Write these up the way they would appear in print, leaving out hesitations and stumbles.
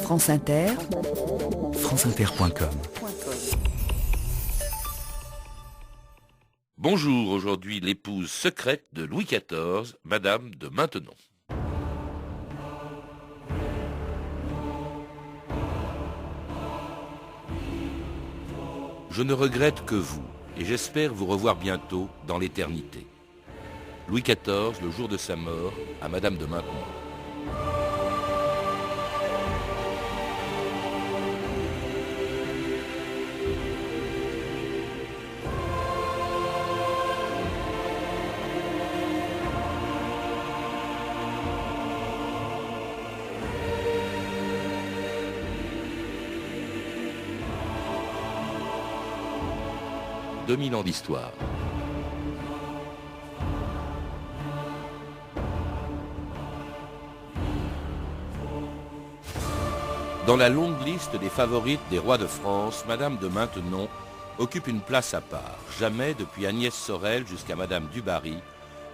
France Inter, franceinter.com. Bonjour, aujourd'hui l'épouse secrète de Louis XIV, Madame de Maintenon. Je ne regrette que vous, et j'espère vous revoir bientôt dans l'éternité. Louis XIV, le jour de sa mort, à Madame de Maintenon. « 2000 ans d'histoire. Dans la longue liste des favorites des rois de France, Madame de Maintenon occupe une place à part. Jamais, depuis Agnès Sorel jusqu'à Madame du Barry,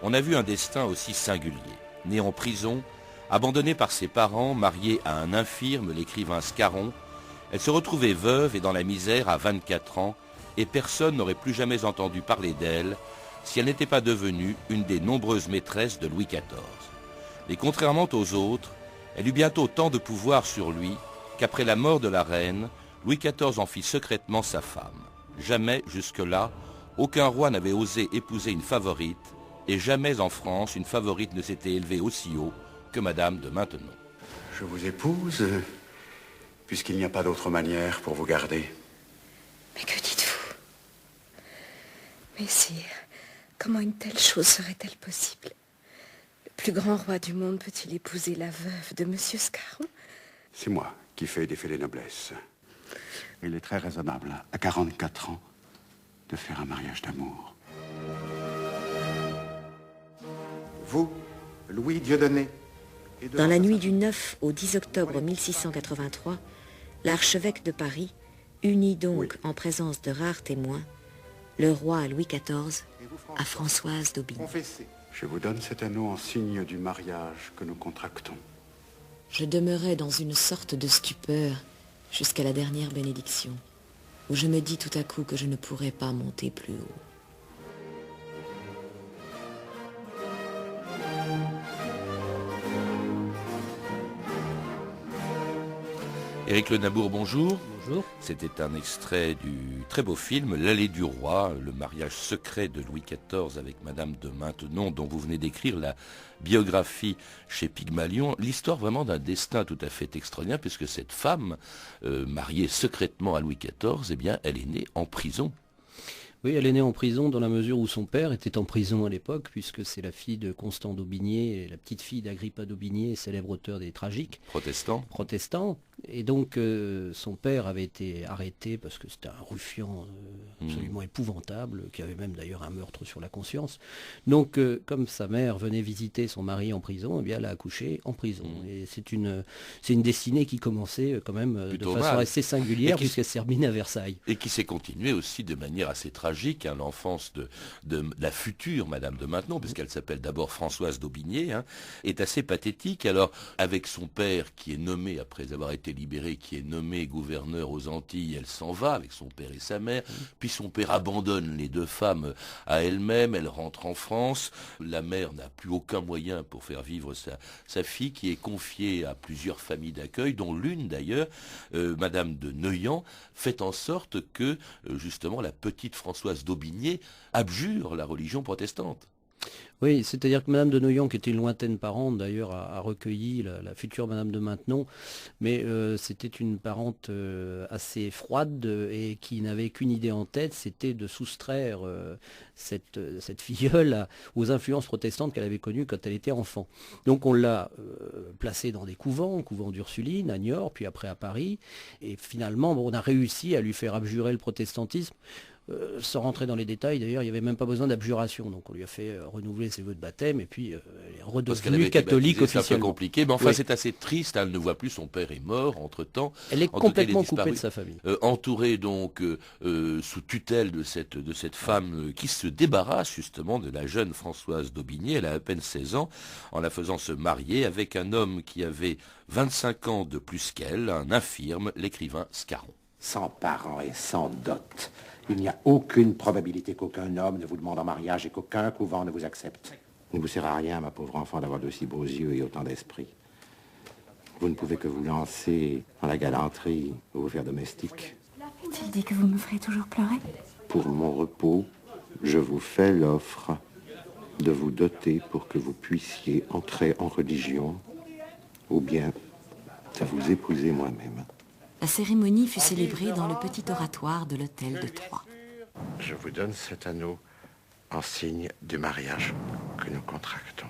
on n'a vu un destin aussi singulier. Née en prison, abandonnée par ses parents, mariée à un infirme, l'écrivain Scarron, elle se retrouvait veuve et dans la misère à 24 ans, et personne n'aurait plus jamais entendu parler d'elle si elle n'était pas devenue une des nombreuses maîtresses de Louis XIV. Et contrairement aux autres, elle eut bientôt tant de pouvoir sur lui qu'après la mort de la reine, Louis XIV en fit secrètement sa femme. Jamais jusque-là, aucun roi n'avait osé épouser une favorite, et jamais en France une favorite ne s'était élevée aussi haut que Madame de Maintenon. Je vous épouse, puisqu'il n'y a pas d'autre manière pour vous garder. Mais que dites-vous? Mais sire, comment une telle chose serait-elle possible? Le plus grand roi du monde peut-il épouser la veuve de Monsieur Scarron? C'est moi qui fais défier les noblesses. Il est très raisonnable, à 44 ans, de faire un mariage d'amour. Vous, Louis Dieudonné. Dans la nuit du 9 au 10 octobre 1683, l'archevêque de Paris unit donc, en présence de rares témoins, le roi Louis XIV à Françoise d'Aubigny. Je vous donne cet anneau en signe du mariage que nous contractons. Je demeurais dans une sorte de stupeur jusqu'à la dernière bénédiction, où je me dis tout à coup que je ne pourrais pas monter plus haut. Éric Le Nabour, bonjour. Bonjour. C'était un extrait du très beau film L'Allée du Roi, le mariage secret de Louis XIV avec Madame de Maintenon, dont vous venez d'écrire la biographie chez Pygmalion. L'histoire vraiment d'un destin tout à fait extraordinaire, puisque cette femme, mariée secrètement à Louis XIV, eh bien, elle est née en prison. Oui, elle est née en prison dans la mesure où son père était en prison à l'époque, puisque c'est la fille de Constant d'Aubigné, la petite fille d'Agrippa d'Aubigné, célèbre auteur des Tragiques. Protestant. Et donc son père avait été arrêté parce que c'était un ruffian absolument épouvantable, qui avait même d'ailleurs un meurtre sur la conscience. Donc comme sa mère venait visiter son mari en prison, eh bien elle a accouché en prison. Et c'est une destinée qui commençait quand même plutôt de façon assez singulière, puisqu'elle s'est terminée à Versailles. Et qui s'est continuée aussi de manière assez tragique, hein, l'enfance de la future Madame de Maintenon, puisqu'elle s'appelle d'abord Françoise d'Aubigné, hein, est assez pathétique. Alors avec son père qui est nommé, après avoir été libéré, qui est nommé gouverneur aux Antilles, elle s'en va avec son père et sa mère, puis son père abandonne les deux femmes à elle-même, elle rentre en France, la mère n'a plus aucun moyen pour faire vivre sa fille, qui est confiée à plusieurs familles d'accueil, dont l'une d'ailleurs, Madame de Neuillan, fait en sorte que justement la petite Françoise d'Aubigné abjure la religion protestante. Oui, c'est-à-dire que Madame de Neuillan, qui était une lointaine parente d'ailleurs, a recueilli la future Madame de Maintenon, mais c'était une parente assez froide et qui n'avait qu'une idée en tête, c'était de soustraire cette filleule aux influences protestantes qu'elle avait connues quand elle était enfant. Donc on l'a placée dans des couvent d'Ursuline, à Niort, puis après à Paris, et finalement on a réussi à lui faire abjurer le protestantisme Sans rentrer dans les détails, d'ailleurs, il n'y avait même pas besoin d'abjuration. Donc on lui a fait renouveler ses vœux de baptême et puis elle est redevenue catholique officiellement. C'est un peu compliqué, mais enfin c'est assez triste. Elle ne voit plus, son père est mort entre-temps. Elle est complètement coupée de sa famille. Entourée donc sous tutelle de cette femme qui se débarrasse justement de la jeune Françoise d'Aubigné. Elle a à peine 16 ans, en la faisant se marier avec un homme qui avait 25 ans de plus qu'elle, un infirme, l'écrivain Scarron. Sans parents et sans dot, il n'y a aucune probabilité qu'aucun homme ne vous demande en mariage et qu'aucun couvent ne vous accepte. Il ne vous sert à rien, ma pauvre enfant, d'avoir de si beaux yeux et autant d'esprit. Vous ne pouvez que vous lancer dans la galanterie ou vous faire domestique. Tu dis que vous me ferez toujours pleurer? Pour mon repos, je vous fais l'offre de vous doter pour que vous puissiez entrer en religion ou bien de vous épouser moi-même. La cérémonie fut célébrée dans le petit oratoire de l'hôtel de Troyes. Je vous donne cet anneau en signe du mariage que nous contractons.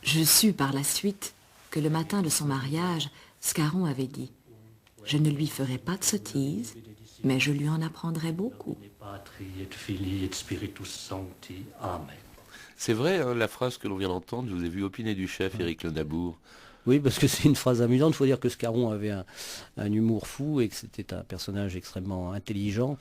Je sus par la suite que le matin de son mariage, Scarron avait dit « Je ne lui ferai pas de sottises, mais je lui en apprendrai beaucoup. » C'est vrai, hein, la phrase que l'on vient d'entendre, je vous ai vu opiner du chef, Éric Le Nabour. Oui, parce que c'est une phrase amusante. Il faut dire que Scarron avait un humour fou et que c'était un personnage extrêmement intelligent.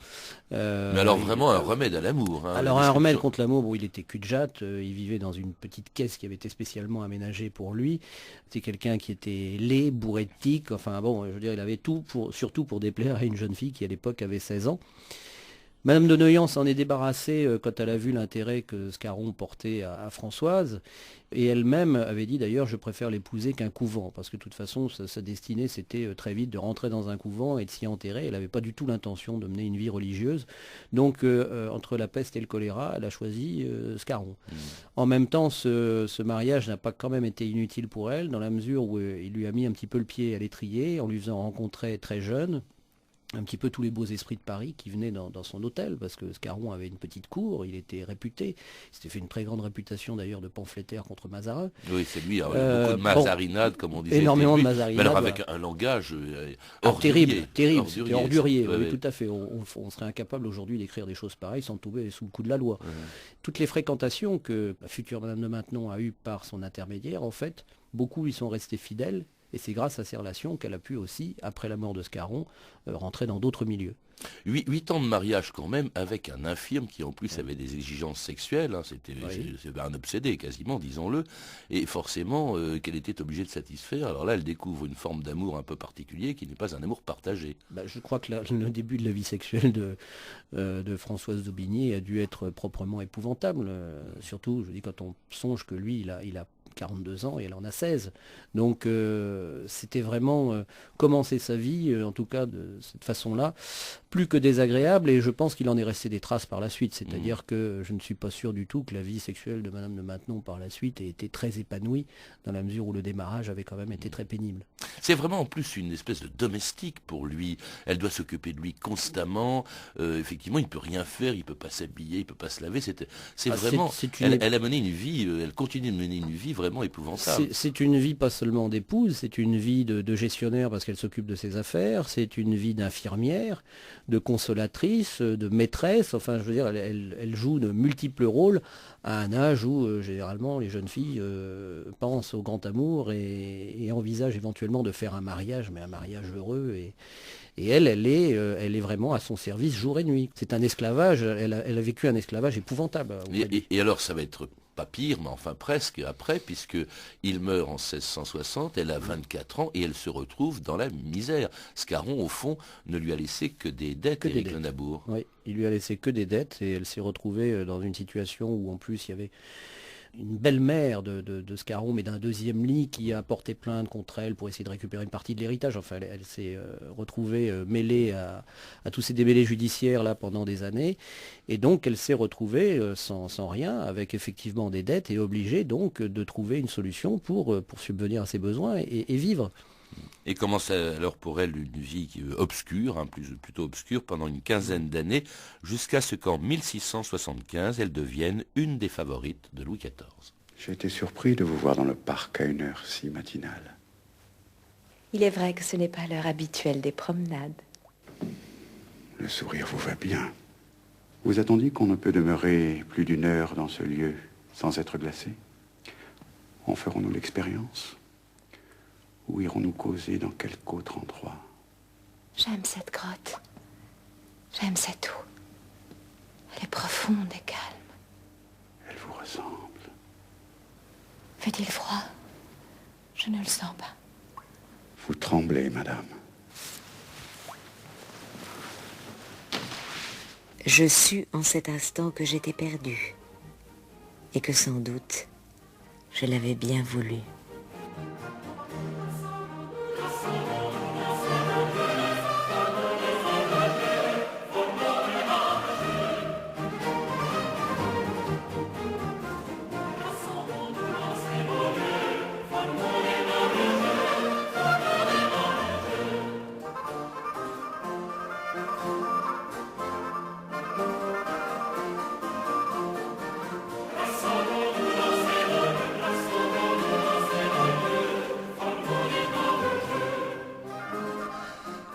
Mais alors vraiment un remède à l'amour. Hein, alors un remède contre l'amour, bon, il était cul-de-jatte, il vivait dans une petite caisse qui avait été spécialement aménagée pour lui. C'était quelqu'un qui était laid, bourré de tics, enfin bon, je veux dire, il avait tout, surtout pour déplaire à une jeune fille qui à l'époque avait 16 ans. Madame de Neuillan s'en est débarrassée quand elle a vu l'intérêt que Scarron portait à Françoise, et elle-même avait dit d'ailleurs je préfère l'épouser qu'un couvent, parce que de toute façon sa destinée c'était très vite de rentrer dans un couvent et de s'y enterrer. Elle n'avait pas du tout l'intention de mener une vie religieuse, donc entre la peste et le choléra, elle a choisi Scarron. En même temps, ce mariage n'a pas quand même été inutile pour elle, dans la mesure où il lui a mis un petit peu le pied à l'étrier, en lui faisant rencontrer très jeune un petit peu tous les beaux esprits de Paris qui venaient dans son hôtel, parce que Scarron avait une petite cour, il était réputé, il s'était fait une très grande réputation d'ailleurs de pamphlétaire contre Mazarin. Oui, c'est lui, beaucoup de mazarinades, comme on disait. Énormément de mazarinades. Mais alors avec un langage terrible, c'était ordurier, oui, tout à fait. On serait incapable aujourd'hui d'écrire des choses pareilles sans tomber sous le coup de la loi. Toutes les fréquentations que la future Madame de Maintenon a eues par son intermédiaire, en fait, beaucoup lui sont restés fidèles. Et c'est grâce à ces relations qu'elle a pu aussi, après la mort de Scarron, rentrer dans d'autres milieux. 8 ans de mariage quand même, avec un infirme qui en plus avait des exigences sexuelles, hein, c'était un obsédé quasiment, disons-le, et forcément qu'elle était obligée de satisfaire. Alors là, elle découvre une forme d'amour un peu particulier qui n'est pas un amour partagé. Je crois que le début de la vie sexuelle de Françoise d'Aubigné a dû être proprement épouvantable, surtout, je dis, quand on songe que lui, il a 42 ans et elle en a 16. Donc c'était vraiment commencer sa vie, en tout cas de cette façon-là, plus que désagréable, et je pense qu'il en est resté des traces par la suite. C'est-à-dire que je ne suis pas sûr du tout que la vie sexuelle de Madame de Maintenon par la suite ait été très épanouie, dans la mesure où le démarrage avait quand même été très pénible. C'est vraiment en plus une espèce de domestique pour lui. Elle doit s'occuper de lui constamment. Effectivement, il ne peut rien faire, il ne peut pas s'habiller, il ne peut pas se laver. Elle a mené une vie, elle continue de mener une vie vraiment épouvantable. C'est une vie pas seulement d'épouse, c'est une vie de gestionnaire parce qu'elle s'occupe de ses affaires, c'est une vie d'infirmière, de consolatrice, de maîtresse. Enfin, je veux dire, elle joue de multiples rôles à un âge où généralement les jeunes filles pensent au grand amour et envisagent éventuellement de faire un mariage, mais un mariage heureux. Et elle est vraiment à son service jour et nuit. C'est un esclavage, elle a vécu un esclavage épouvantable. Et alors ça va être pas pire, mais enfin presque après, puisqu'il meurt en 1660, elle a 24 ans et elle se retrouve dans la misère. Scarron, au fond, ne lui a laissé que des dettes, Éric Le Nabour. Oui, il lui a laissé que des dettes et elle s'est retrouvée dans une situation où en plus il y avait une belle-mère de Scarron, mais d'un deuxième lit, qui a porté plainte contre elle pour essayer de récupérer une partie de l'héritage. Enfin, elle s'est retrouvée mêlée à tous ces démêlés judiciaires là pendant des années. Et donc, elle s'est retrouvée sans rien, avec effectivement des dettes, et obligée donc de trouver une solution pour subvenir à ses besoins et vivre. Et commence alors pour elle une vie obscure, plutôt obscure, pendant une quinzaine d'années, jusqu'à ce qu'en 1675, elle devienne une des favorites de Louis XIV. J'ai été surpris de vous voir dans le parc à une heure si matinale. Il est vrai que ce n'est pas l'heure habituelle des promenades. Le sourire vous va bien. Vous a-t-on dit qu'on ne peut demeurer plus d'1 heure dans ce lieu sans être glacé? En ferons-nous l'expérience? Ou irons-nous causer dans quelque autre endroit? J'aime cette grotte. J'aime cette eau. Elle est profonde et calme. Elle vous ressemble. Fait-il froid? Je ne le sens pas. Vous tremblez, madame. Je sus en cet instant que j'étais perdue et que sans doute je l'avais bien voulu.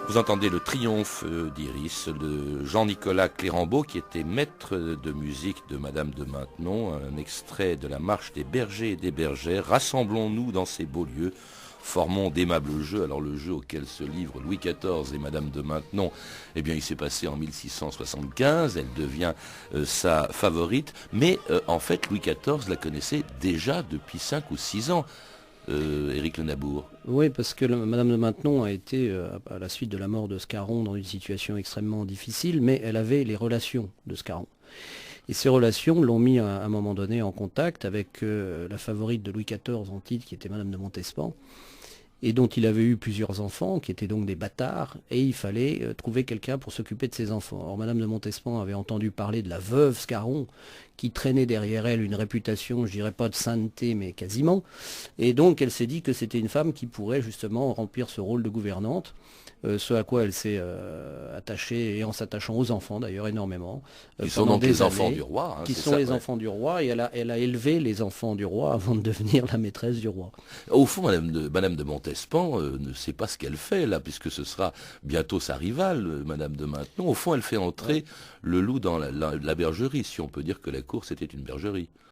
Vous entendez le triomphe d'Iris de Jean-Nicolas Clérambault, qui était maître de musique de Madame de Maintenon, un extrait de la marche des bergers et des bergères. Rassemblons-nous dans ces beaux lieux, formons d'aimables jeux. Alors le jeu auquel se livrent Louis XIV et Madame de Maintenon, eh bien il s'est passé en 1675, elle devient sa favorite, mais en fait Louis XIV la connaissait déjà depuis 5 ou 6 ans. Éric Le Nabour. Oui, parce que Madame de Maintenon a été, à la suite de la mort de Scarron, dans une situation extrêmement difficile, mais elle avait les relations de Scarron. Et ces relations l'ont mis à un moment donné en contact avec la favorite de Louis XIV en titre, qui était Madame de Montespan, et dont il avait eu plusieurs enfants, qui étaient donc des bâtards, et il fallait trouver quelqu'un pour s'occuper de ses enfants. Or, Madame de Montespan avait entendu parler de la veuve Scarron, qui traînait derrière elle une réputation, je dirais pas de sainteté, mais quasiment, et donc elle s'est dit que c'était une femme qui pourrait justement remplir ce rôle de gouvernante, ce à quoi elle s'est attachée, et en s'attachant aux enfants d'ailleurs énormément. Qui sont donc les enfants du roi. Qui sont les enfants du roi, et elle a élevé les enfants du roi avant de devenir la maîtresse du roi. Au fond, Madame de Montespan ne sait pas ce qu'elle fait là, puisque ce sera bientôt sa rivale, Madame de Maintenon. Au fond, elle fait entrer le loup dans la bergerie, si on peut dire que la cour c'était une bergerie.